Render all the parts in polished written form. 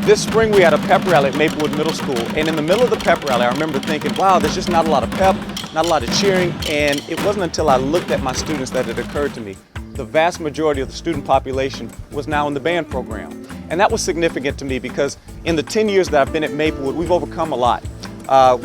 This spring we had a pep rally at Maplewood Middle School, and in the middle of the pep rally I remember thinking, wow, there's just not a lot of pep, not a lot of cheering, and it wasn't until I looked at my students that it occurred to me. The vast majority of the student population was now in the band program. And that was significant to me because in the 10 years that I've been at Maplewood, we've overcome a lot.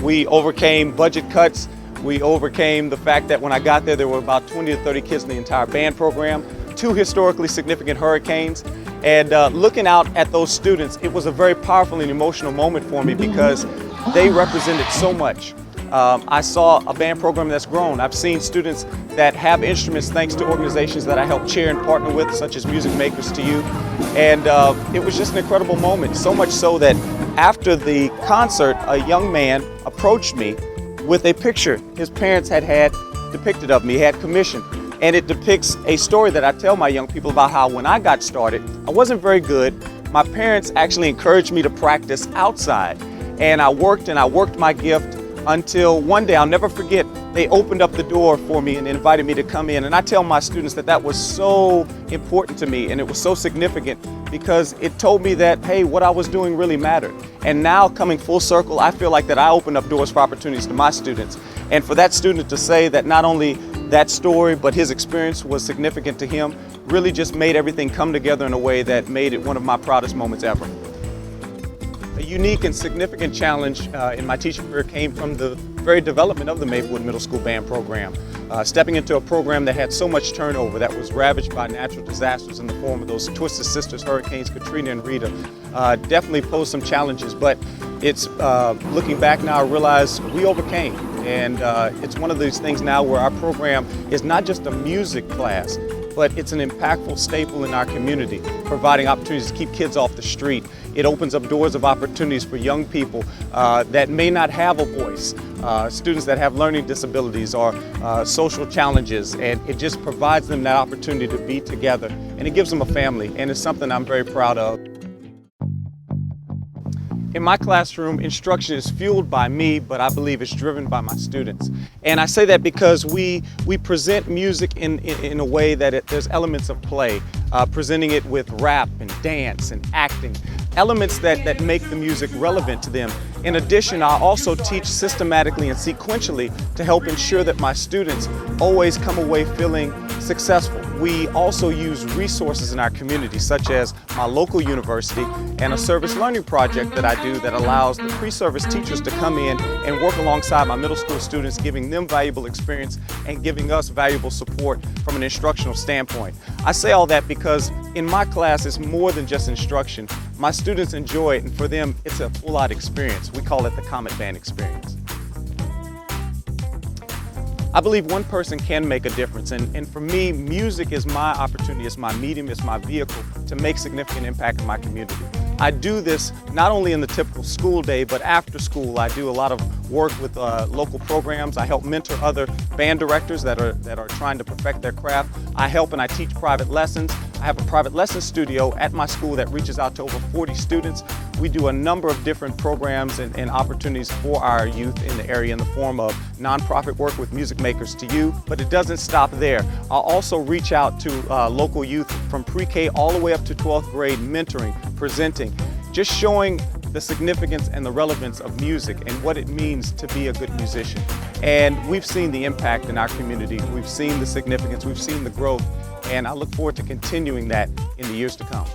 We overcame budget cuts. We overcame the fact that when I got there were about 20 to 30 kids in the entire band program, 2 historically significant hurricanes. And looking out at those students, it was a very powerful and emotional moment for me because they represented so much. I saw a band program that's grown. I've seen students that have instruments thanks to organizations that I help chair and partner with, such as Music Makers to You. And it was just an incredible moment, so much so that after the concert, a young man approached me with a picture his parents had depicted of me, had commissioned. And it depicts a story that I tell my young people about how when I got started, I wasn't very good. My parents actually encouraged me to practice outside. And I worked my gift until one day, I'll never forget, they opened up the door for me and invited me to come in. And I tell my students that that was so important to me and it was so significant because it told me that, hey, what I was doing really mattered. And now coming full circle, I feel like that I opened up doors for opportunities to my students. And for that student to say that not only that story, but his experience was significant to him, really just made everything come together in a way that made it one of my proudest moments ever. A unique and significant challenge in my teaching career came from the very development of the Maplewood Middle School Band program. Stepping into a program that had so much turnover, that was ravaged by natural disasters in the form of those Twisted Sisters, Hurricanes Katrina and Rita, definitely posed some challenges, but it's looking back now, I realize we overcame. And it's one of these things now where our program is not just a music class, but it's an impactful staple in our community, providing opportunities to keep kids off the street. It opens up doors of opportunities for young people that may not have a voice, students that have learning disabilities or social challenges, and it just provides them that opportunity to be together, and it gives them a family, and it's something I'm very proud of. In my classroom, instruction is fueled by me, but I believe it's driven by my students. And I say that because we present music in a way that there's elements of play, presenting it with rap and dance and acting, elements that make the music relevant to them. In addition, I also teach systematically and sequentially to help ensure that my students always come away feeling successful. We also use resources in our community, such as my local university and a service learning project that I do that allows the pre-service teachers to come in and work alongside my middle school students, giving them valuable experience and giving us valuable support from an instructional standpoint. I say all that because in my class it's more than just instruction. My students enjoy it, and for them it's a full-out experience. We call it the Comet Band experience. I believe one person can make a difference, and for me, music is my opportunity, it's my medium, it's my vehicle to make significant impact in my community. I do this not only in the typical school day, but after school. I do a lot of work with local programs. I help mentor other band directors that are trying to perfect their craft. I help and I teach private lessons. I have a private lesson studio at my school that reaches out to over 40 students. We do a number of different programs and opportunities for our youth in the area in the form of nonprofit work with Music Makers to You, but it doesn't stop there. I'll also reach out to local youth from pre-K all the way up to 12th grade, mentoring, presenting, just showing the significance and the relevance of music and what it means to be a good musician. And we've seen the impact in our community, we've seen the significance, we've seen the growth, and I look forward to continuing that in the years to come.